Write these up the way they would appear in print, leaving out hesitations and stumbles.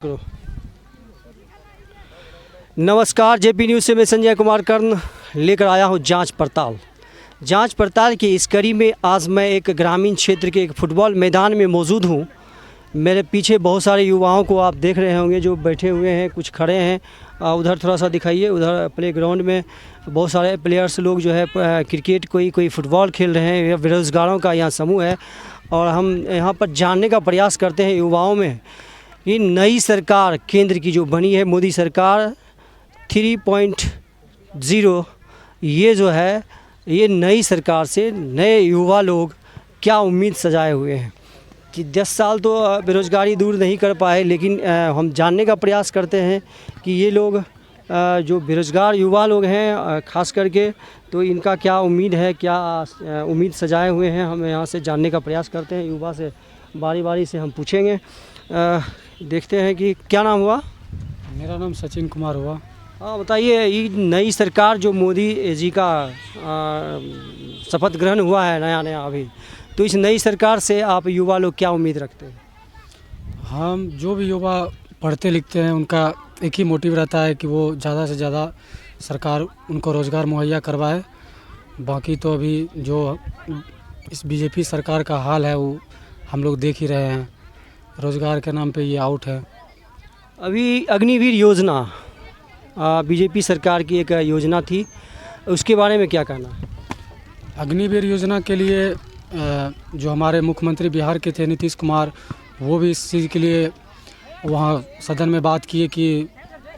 करो। नमस्कार, JP news से मैं संजय कुमार कर्ण लेकर आया हूँ जांच पड़ताल की इस कड़ी में आज मैं एक ग्रामीण क्षेत्र के एक फुटबॉल मैदान में मौजूद हूँ। मेरे पीछे बहुत सारे युवाओं को आप देख रहे होंगे जो बैठे हुए हैं, कुछ खड़े हैं। उधर थोड़ा सा दिखाइए, उधर प्लेग्राउंड में बहुत सारे प्लेयर्स लोग जो है क्रिकेट कोई फुटबॉल खेल रहे हैं। यह बेरोज़गारों का यहाँ समूह है और हम यहाँ पर जानने का प्रयास करते हैं युवाओं में कि नई सरकार केंद्र की जो बनी है, मोदी सरकार 3.0, ये जो है ये नई सरकार से नए युवा लोग क्या उम्मीद सजाए हुए हैं कि 10 साल तो बेरोज़गारी दूर नहीं कर पाए, लेकिन हम जानने का प्रयास करते हैं कि ये लोग जो बेरोज़गार युवा लोग हैं ख़ास करके, तो इनका क्या उम्मीद है, क्या उम्मीद सजाए हुए हैं। हम यहाँ से जानने का प्रयास करते हैं, युवा से बारी बारी से हम पूछेंगे। देखते हैं कि क्या नाम हुआ। मेरा नाम सचिन कुमार हुआ। हाँ, बताइए, ये नई सरकार जो मोदी जी का शपथ ग्रहण हुआ है नया अभी, तो इस नई सरकार से आप युवा लोग क्या उम्मीद रखते हैं? हम जो भी युवा पढ़ते लिखते हैं उनका एक ही मोटिव रहता है कि वो ज़्यादा से ज़्यादा सरकार उनको रोज़गार मुहैया करवाए। बाकी तो अभी जो इस बीजेपी सरकार का हाल है वो हम लोग देख ही रहे हैं। रोज़गार के नाम पे ये आउट है। अभी अग्निवीर योजना बीजेपी सरकार की एक योजना थी, उसके बारे में क्या कहना है? अग्निवीर योजना के लिए जो हमारे मुख्यमंत्री बिहार के थे नीतीश कुमार, वो भी इस चीज़ के लिए वहाँ सदन में बात किए कि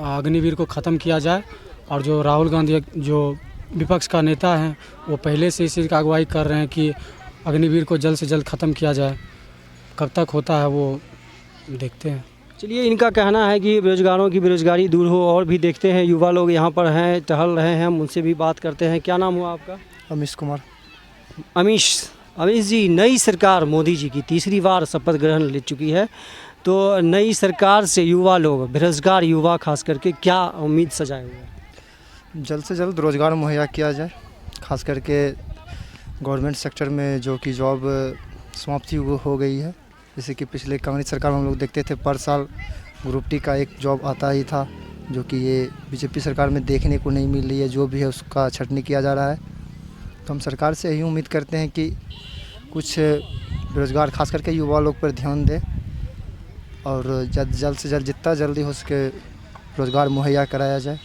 अग्निवीर को ख़त्म किया जाए। और जो राहुल गांधी जो विपक्ष का नेता हैं वो पहले से इस चीज़ का अगुवाई कर रहे हैं कि अग्निवीर को जल्द से जल्द ख़त्म किया जाए। कब तक होता है वो देखते हैं। चलिए, इनका कहना है कि बेरोजगारों की बेरोज़गारी दूर हो। और भी देखते हैं, युवा लोग यहाँ पर हैं, टहल रहे हैं, हम उनसे भी बात करते हैं। क्या नाम हुआ आपका? अमीश कुमार। अमीश जी, नई सरकार मोदी जी की तीसरी बार शपथ ग्रहण ले चुकी है, तो नई सरकार से युवा लोग, बेरोज़गार युवा खास करके, क्या उम्मीद सजाए हुए हैं? जल्द से जल्द रोज़गार मुहैया किया जाए। खास करके गवर्नमेंट सेक्टर में जो कि जॉब समाप्ति हो गई है, जैसे कि पिछले कांग्रेस सरकार में हम लोग देखते थे पर साल ग्रुप डी का एक जॉब आता ही था, जो कि ये बीजेपी सरकार में देखने को नहीं मिल रही है। जो भी है उसका छंटनी किया जा रहा है। तो हम सरकार से यही उम्मीद करते हैं कि कुछ बेरोज़गार खास करके युवा लोग पर ध्यान दें और जल्द से जल्द जितना जल्दी हो सके रोज़गार मुहैया कराया जाए।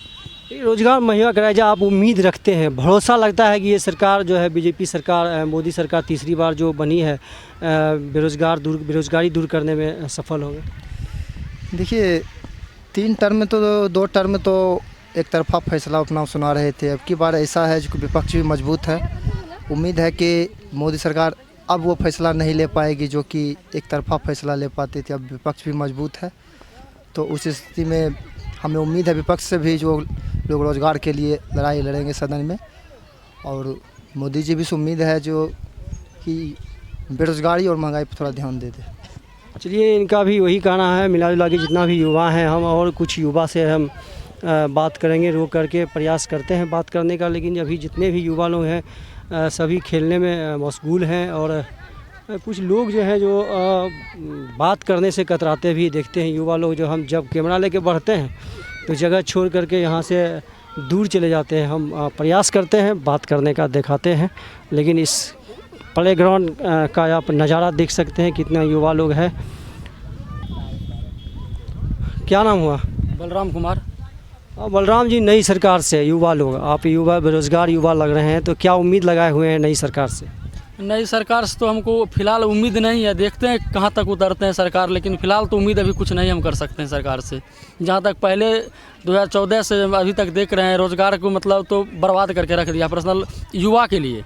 रोज़गार मुहैया कराया जाए, आप उम्मीद रखते हैं, भरोसा लगता है कि ये सरकार जो है बीजेपी सरकार, मोदी सरकार तीसरी बार जो बनी है, बेरोज़गारी दूर करने में सफल होंगे? देखिए, 3 टर्म में तो 2 टर्म में तो एक तरफा फैसला अपना सुना रहे थे। अब की बार ऐसा है जो विपक्ष भी मजबूत है। उम्मीद है कि मोदी सरकार अब वो फैसला नहीं ले पाएगी जो कि एक तरफा फैसला ले पाती थी। अब विपक्ष भी मजबूत है, तो उस स्थिति में हमें उम्मीद है विपक्ष से भी जो लोग रोज़गार के लिए लड़ाई लड़ेंगे सदन में। और मोदी जी भी से उम्मीद है जो कि बेरोज़गारी और महंगाई पर थोड़ा ध्यान दे दे। चलिए, इनका भी वही कहना है। मिला जुला के जितना भी युवा हैं, हम और कुछ युवा से हम बात करेंगे, रोक करके प्रयास करते हैं बात करने का। लेकिन अभी जितने भी युवा लोग हैं सभी खेलने में मशगूल हैं और कुछ लोग जो हैं जो बात करने से कतराते भी देखते हैं। युवा लोग जो, हम जब कैमरा लेके बढ़ते हैं तो जगह छोड़ करके यहाँ से दूर चले जाते हैं। हम प्रयास करते हैं बात करने का, दिखाते हैं, लेकिन इस प्लेग्राउंड का आप नज़ारा देख सकते हैं, कितना युवा लोग हैं। क्या नाम हुआ? बलराम कुमार। बलराम जी, नई सरकार से युवा लोग, आप युवा बेरोज़गार युवा लग रहे हैं, तो क्या उम्मीद लगाए हुए हैं नई सरकार से? नई सरकार से तो हमको फ़िलहाल उम्मीद नहीं है, देखते हैं कहाँ तक उतरते हैं सरकार, लेकिन फ़िलहाल तो उम्मीद अभी कुछ नहीं हम कर सकते हैं सरकार से। जहाँ तक पहले 2014 से अभी तक देख रहे हैं, रोज़गार को मतलब तो बर्बाद करके रख दिया पर्सनल युवा के लिए।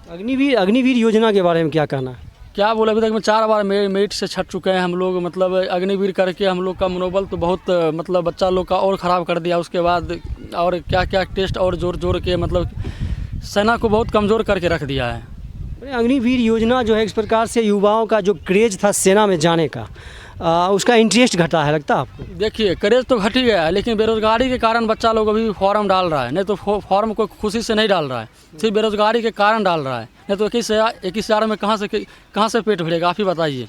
अग्निवीर योजना के बारे में क्या कहना है? क्या बोले, अभी तक में 4 बार मेरिट से छट चुके हैं हम लोग। मतलब अग्निवीर करके हम लोग का मनोबल तो बहुत मतलब बच्चा लोग का और ख़राब कर दिया। उसके बाद और क्या क्या टेस्ट और जोर के मतलब सेना को बहुत कमज़ोर करके रख दिया है। अग्निवीर योजना जो है, इस प्रकार से युवाओं का जो क्रेज़ था सेना में जाने का, उसका इंटरेस्ट घटा है, लगता है आपको? देखिए, क्रेज़ तो घट ही गया है, लेकिन बेरोज़गारी के कारण बच्चा लोग अभी फॉर्म डाल रहा है। नहीं तो फॉर्म को खुशी से नहीं डाल रहा है, सिर्फ बेरोज़गारी के कारण डाल रहा है। नहीं तो 21,000 में कहाँ से पेट भरेगा? आप ही बताइए,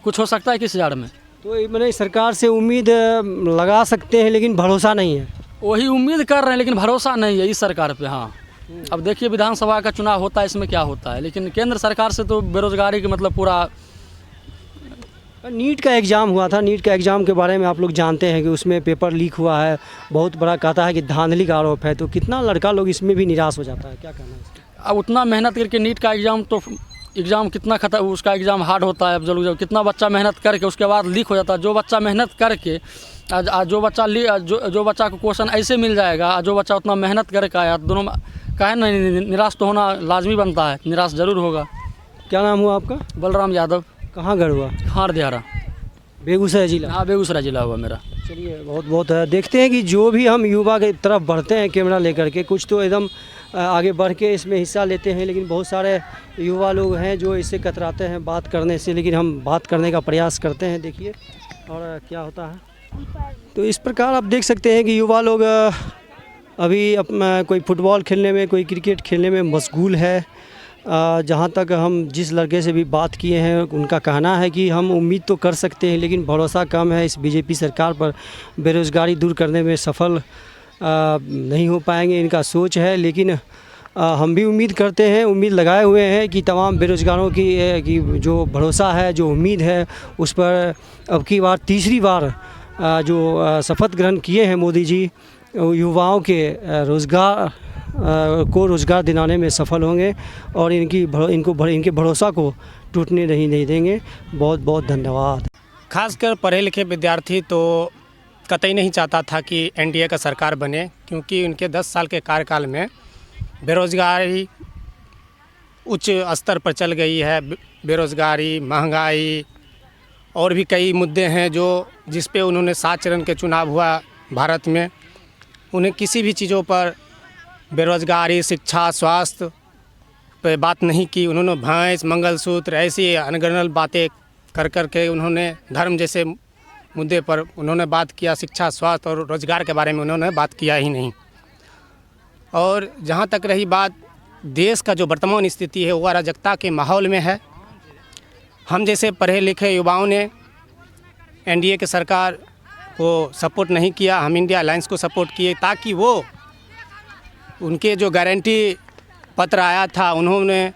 कुछ हो सकता है 21,000 में? तो ये मैंने सरकार से उम्मीद लगा सकते हैं, लेकिन भरोसा नहीं है। वही उम्मीद कर रहे हैं लेकिन भरोसा नहीं है इस सरकार पे। हाँ, अब देखिए विधानसभा का चुनाव होता है, इसमें क्या होता है, लेकिन केंद्र सरकार से तो बेरोजगारी के मतलब पूरा। नीट का एग्ज़ाम हुआ था, नीट का एग्ज़ाम के बारे में आप लोग जानते हैं कि उसमें पेपर लीक हुआ है, बहुत बड़ा कहता है कि धांधली का आरोप है, तो कितना लड़का लोग इसमें भी निराश हो जाता है, क्या कहना है इसका? अब उतना मेहनत करके नीट का एग्ज़ाम, तो एग्ज़ाम कितना उसका एग्ज़ाम हार्ड होता है। अब जब कितना बच्चा मेहनत करके उसके बाद लीक हो जाता है। जो बच्चा मेहनत करके जो बच्चा को क्वेश्चन ऐसे मिल जाएगा, जो बच्चा उतना मेहनत करके आया, दोनों काहे ना निराश तो होना लाजमी बनता है, निराश ज़रूर होगा। क्या नाम हुआ आपका? बलराम यादव। कहाँ घर हुआ? खार दिहारा, बेगूसराय जिला। हाँ बेगूसराय जिला हुआ मेरा। चलिए, बहुत बहुत देखते हैं कि जो भी हम युवा की तरफ बढ़ते हैं कैमरा लेकर के, कुछ तो एकदम आगे बढ़ के इसमें हिस्सा लेते हैं, लेकिन बहुत सारे युवा लोग हैं जो इससे कतराते हैं बात करने से, लेकिन हम बात करने का प्रयास करते हैं, देखिए और क्या होता है। तो इस प्रकार आप देख सकते हैं कि युवा लोग अभी अपना कोई फुटबॉल खेलने में, कोई क्रिकेट खेलने में मशगूल है। जहाँ तक हम जिस लड़के से भी बात किए हैं, उनका कहना है कि हम उम्मीद तो कर सकते हैं, लेकिन भरोसा कम है इस बीजेपी सरकार पर। बेरोज़गारी दूर करने में सफल नहीं हो पाएंगे, इनका सोच है। लेकिन हम भी उम्मीद करते हैं, उम्मीद लगाए हुए हैं कि तमाम बेरोज़गारों की जो भरोसा है, जो उम्मीद है, उस पर अब की बार तीसरी बार जो शपथ ग्रहण किए हैं मोदी जी, युवाओं के रोज़गार दिलाने में सफल होंगे और इनके भरोसा को टूटने नहीं देंगे। बहुत बहुत धन्यवाद। खासकर पढ़े लिखे विद्यार्थी तो कतई नहीं चाहता था कि एनडीए का सरकार बने, क्योंकि उनके 10 साल के कार्यकाल में बेरोज़गारी उच्च स्तर पर चल गई है। बेरोज़गारी, महंगाई और भी कई मुद्दे हैं जिस पे उन्होंने 7 चरण के चुनाव हुआ भारत में। उन्हें किसी भी चीज़ों पर बेरोज़गारी, शिक्षा, स्वास्थ्य पे बात नहीं की। उन्होंने भैंस, मंगलसूत्र ऐसी अनगढ़ बातें कर के उन्होंने धर्म जैसे मुद्दे पर उन्होंने बात किया। शिक्षा, स्वास्थ्य और रोज़गार के बारे में उन्होंने बात किया ही नहीं। और जहाँ तक रही बात देश का जो वर्तमान स्थिति है, वो अराजकता के माहौल में है। हम जैसे पढ़े लिखे युवाओं ने एनडीए के सरकार को सपोर्ट नहीं किया, हम इंडिया अलायंस को सपोर्ट किए, ताकि वो उनके जो गारंटी पत्र आया था, उन्होंने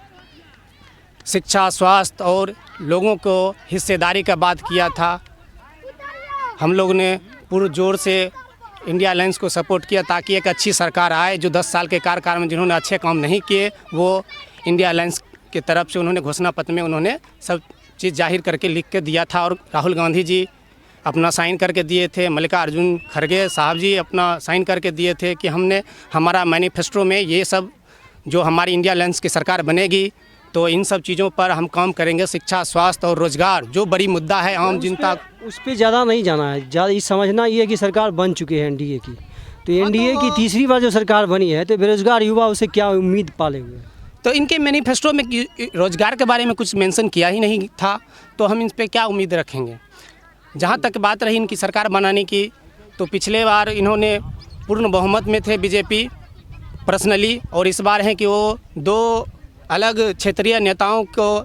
शिक्षा, स्वास्थ्य और लोगों को हिस्सेदारी का बात किया था। हम लोग ने पूरे जोर से इंडिया अलायंस को सपोर्ट किया ताकि एक अच्छी सरकार आए। जो 10 साल के कार्यकाल में जिन्होंने अच्छे काम नहीं किए, वो इंडिया अलायंस की तरफ से उन्होंने घोषणा पत्र में उन्होंने सब चीज़ जाहिर करके लिख के दिया था। और राहुल गांधी जी अपना साइन करके दिए थे, मल्लिकार्जुन खड़गे साहब जी अपना साइन करके दिए थे कि हमने हमारा मैनिफेस्टो में ये सब जो हमारी इंडिया अलायंस की सरकार बनेगी तो इन सब चीज़ों पर हम काम करेंगे। शिक्षा, स्वास्थ्य और रोज़गार जो बड़ी मुद्दा है आम जनता, उस पर ज़्यादा नहीं जाना है। ज़्यादा ये समझना ये है कि सरकार बन चुकी है एनडीए की, तो एनडीए की तीसरी बार जो सरकार बनी है, तो बेरोज़गार युवा उसे क्या उम्मीद पाले हुए? तो इनके मैनिफेस्टो में रोज़गार के बारे में कुछ मेंशन किया ही नहीं था, तो हम इन पर क्या उम्मीद रखेंगे। जहाँ तक बात रही इनकी सरकार बनाने की, तो पिछले बार इन्होंने पूर्ण बहुमत में थे बीजेपी पर्सनली, और इस बार है कि वो 2 अलग क्षेत्रीय नेताओं को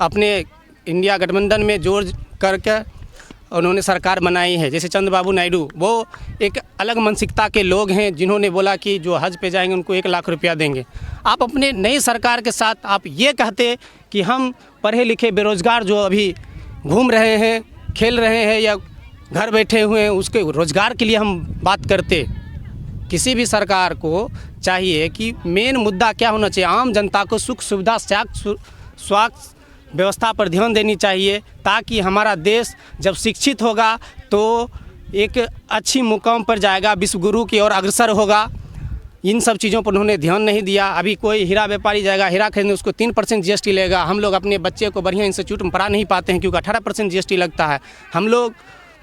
अपने इंडिया गठबंधन में जोड़ करके उन्होंने सरकार बनाई है। जैसे चंद्रबाबू नायडू, वो एक अलग मानसिकता के लोग हैं, जिन्होंने बोला कि जो हज पे जाएंगे उनको 1 लाख रुपया देंगे। आप अपने नई सरकार के साथ आप ये कहते कि हम पढ़े लिखे बेरोज़गार जो अभी घूम रहे हैं, खेल रहे हैं या घर बैठे हुए हैं, उसके रोज़गार के लिए हम बात करते। किसी भी सरकार को चाहिए कि मेन मुद्दा क्या होना चाहिए, आम जनता को सुख सुविधा, स्वास्थ्य व्यवस्था पर ध्यान देनी चाहिए, ताकि हमारा देश जब शिक्षित होगा तो एक अच्छी मुकाम पर जाएगा, विश्वगुरु की ओर अग्रसर होगा। इन सब चीज़ों पर उन्होंने ध्यान नहीं दिया। अभी कोई हीरा व्यापारी जाएगा हीरा खरीदने, उसको 3% जीएसटी लेगा। हम लोग अपने बच्चे को बढ़िया इंस्टीट्यूट में पढ़ा नहीं पाते हैं क्योंकि 18% जीएसटी लगता है। हम लोग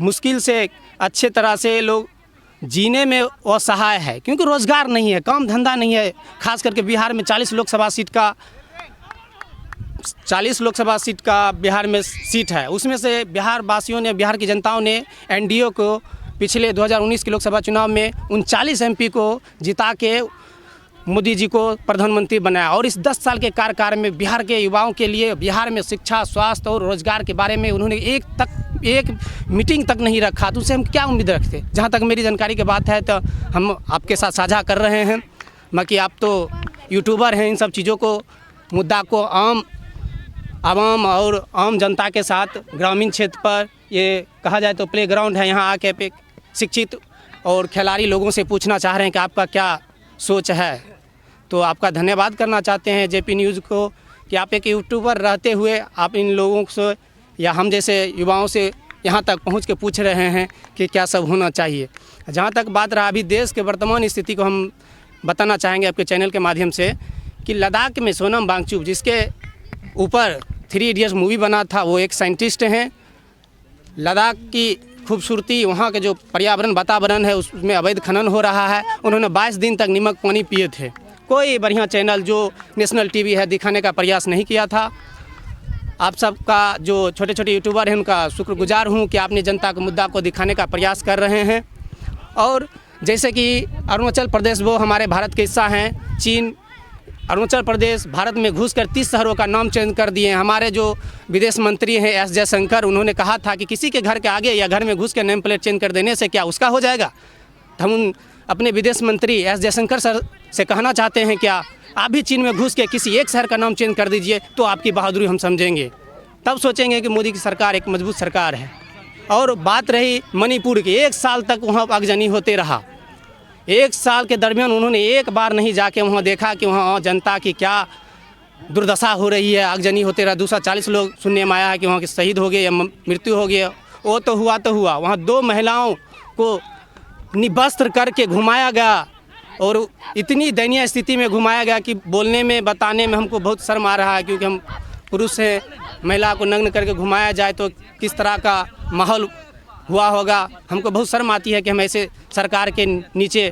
मुश्किल से अच्छे तरह से लोग जीने में असहाय है क्योंकि रोज़गार नहीं है, काम धंधा नहीं है। खास करके बिहार में 40 लोकसभा सीट का बिहार में सीट है, उसमें से बिहार वासियों ने, बिहार की जनताओं ने एनडीए को पिछले 2019 के लोकसभा चुनाव में 39 एमपी को जिता के मोदी जी को प्रधानमंत्री बनाया और इस 10 साल के कार्यकाल में बिहार के युवाओं के लिए बिहार में शिक्षा, स्वास्थ्य और रोजगार के बारे में उन्होंने एक मीटिंग तक नहीं रखा। तो उससे हम क्या उम्मीद रखते? जहाँ तक मेरी जानकारी की बात है तो हम आपके साथ साझा कर रहे हैं। बाकी आप तो यूट्यूबर हैं, इन सब चीज़ों को, मुद्दा को आवाम और आम जनता के साथ ग्रामीण क्षेत्र पर, ये कहा जाए तो प्ले ग्राउंड है, यहाँ आके पे शिक्षित और खिलाड़ी लोगों से पूछना चाह रहे हैं कि आपका क्या सोच है। तो आपका धन्यवाद करना चाहते हैं जेपी न्यूज़ को कि आप एक यूट्यूबर रहते हुए आप इन लोगों से या हम जैसे युवाओं से यहाँ तक पहुँच के पूछ रहे हैं कि क्या सब होना चाहिए। जहाँ तक बात रहा अभी देश के वर्तमान स्थिति को हम बताना चाहेंगे आपके चैनल के माध्यम से कि लद्दाख में सोनम वांगचुक जिसके ऊपर 3 इडियट्स मूवी बना था, वो एक साइंटिस्ट हैं। लद्दाख की खूबसूरती, वहाँ के जो पर्यावरण वातावरण है उसमें अवैध खनन हो रहा है। उन्होंने 22 दिन तक नमक पानी पिए थे। कोई बढ़िया चैनल जो नेशनल टीवी है दिखाने का प्रयास नहीं किया था। आप सबका जो छोटे छोटे यूट्यूबर हैं उनका शुक्रगुजार हूँ कि आपने जनता के मुद्दा को दिखाने का प्रयास कर रहे हैं। और जैसे कि अरुणाचल प्रदेश वो हमारे भारत के हिस्सा हैं, चीन अरुणाचल प्रदेश भारत में घुसकर 30 शहरों का नाम चेंज कर दिए हैं। हमारे जो विदेश मंत्री हैं एस जयशंकर, उन्होंने कहा था कि किसी के घर के आगे या घर में घुस के नेम प्लेट चेंज कर देने से क्या उसका हो जाएगा। तो हम अपने विदेश मंत्री एस जयशंकर सर से कहना चाहते हैं क्या आप भी चीन में घुस के किसी एक शहर का नाम चेंज कर दीजिए तो आपकी बहादुरी हम समझेंगे, तब सोचेंगे कि मोदी की सरकार एक मजबूत सरकार है। और बात रही मणिपुर की, 1 साल तक वहाँ आगजनी होते रहा। 1 साल के दरमियान उन्होंने एक बार नहीं जाके वहाँ देखा कि वहाँ जनता की क्या दुर्दशा हो रही है। आगजनी होते रहा। 240 लोग सुनने में आया है कि वहाँ के शहीद हो गए या मृत्यु हो गई। वो तो हुआ वहाँ 2 महिलाओं को निवस्त्र करके घुमाया गया और इतनी दयनीय स्थिति में घुमाया गया कि बोलने में बताने में हमको बहुत शर्म आ रहा है, क्योंकि हम पुरुष हैं। महिला को नग्न करके घुमाया जाए तो किस तरह का माहौल हुआ होगा। हमको बहुत शर्म आती है कि हम ऐसे सरकार के नीचे